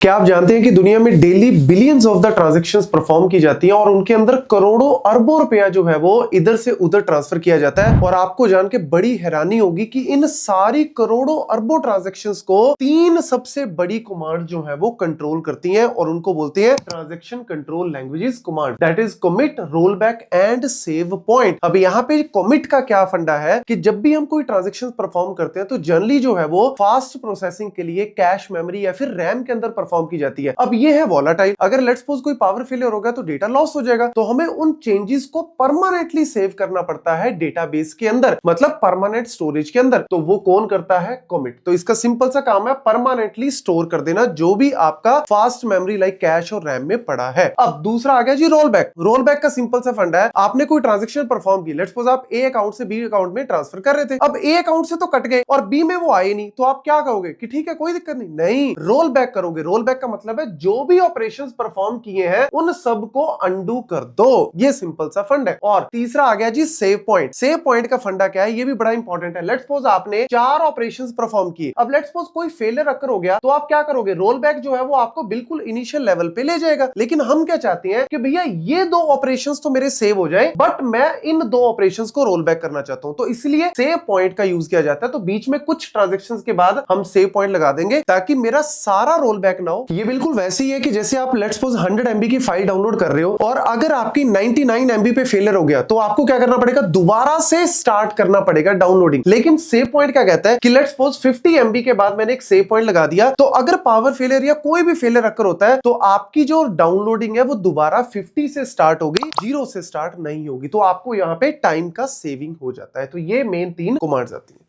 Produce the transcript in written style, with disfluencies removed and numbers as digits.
क्या आप जानते हैं कि दुनिया में daily billions of the transactions perform की जाती हैं और उनके अंदर करोड़ों अरबों रुपया जो है वो इधर से उधर ट्रांसफर किया जाता है। और आपको जान के बड़ी हैरानी होगी कि इन सारी करोड़ों अरबों ट्रांजैक्शंस को तीन सबसे बड़ी कमांड जो है वो कंट्रोल करती हैं और उनको बोलते हैं transaction control languages command, that is commit, roll back and save point. अब यहाँ पे कमिट का क्या फंडा है कि जब भी हम कोई ट्रांजैक्शन परफॉर्म करते हैं तो जनरली जो है वो फास्ट प्रोसेसिंग के लिए कैश मेमोरी या फिर रैम के अंदर परफॉर्म की जाती है। अब ये है वॉलेटाइल, अगर लेट्स सपोज कोई पावर फेलियर हो गया तो डेटा लॉस हो जाएगा, तो हमें उन चेंजेस को परमानेंटली सेव करना पड़ता है डेटाबेस के अंदर, मतलब परमानेंट स्टोरेज के अंदर। तो वो कौन करता है? कमिट। तो इसका सिंपल सा काम है परमानेंटली स्टोर कर देना जो भी आपका फास्ट मेमोरी लाइक कैश और रैम में पड़ा है। अब दूसरा आ गया जी रोल बैक। रोल बैक का सिंपल सा फंडा है, आपने कोई ट्रांजेक्शन परफॉर्म की, लेट्स सपोज आप ए अकाउंट से बी अकाउंट में ट्रांसफर कर रहे थे, अब ए अकाउंट से तो कट गए और बी में वो आए नहीं, तो आप क्या कहोगे कि ठीक है कोई दिक्कत नहीं, रोल बैक करोगे। रोल बैक का मतलब है जो भी ऑपरेशंस परफॉर्म किए हैं उन सबको अंडू कर दो। ये सिंपल सा फंड है। और तीसरा आ गया जी सेव पॉइंट। सेव पॉइंट का फंडा क्या है, ये भी बड़ा इंपॉर्टेंट है। लेट्स सपोज आपने 4 ऑपरेशंस परफॉर्म किए, अब लेट्स सपोज कोई फेलियर अकर हो गया, तो आप क्या करोगे? रोल बैक जो है वो आपको बिल्कुल इनिशियल लेवल पे ले जाएगा। लेकिन हम क्या चाहते हैं कि भैया ये 2 ऑपरेशंस तो मेरे सेव हो जाए, बट मैं इन 2 ऑपरेशंस को रोल बैक करना चाहता हूं, तो इसलिए सेव पॉइंट का यूज किया जाता है। तो बीच में कुछ ट्रांजैक्शंस के बाद हम सेव पॉइंट लगा देंगे ताकि मेरा सारा रोल बैक ना हो। ये बिल्कुल वैसे ही है कि जैसे आप लेट्स सपोज 100 MB की फाइल डाउनलोड कर रहे हो और अगर आपकी 99 MB पे फेलियर हो गया तो आपको क्या करना पड़ेगा? दोबारा से स्टार्ट करना पड़ेगा डाउनलोडिंग। लेकिन सेव पॉइंट क्या कहता है कि लेट्स सपोज 50 MB के बाद मैंने एक सेव पॉइंट लगा दिया, तो अगर पावर फेलियर या कोई भी फेलियर अकर होता है तो आपकी जो डाउनलोडिंग है वो दोबारा 50 से स्टार्ट होगी, 0 से स्टार्ट नहीं होगी। तो आपको यहाँ पे टाइम का सेविंग हो जाता है। तो ये मेन 3 कमांड्स आती है।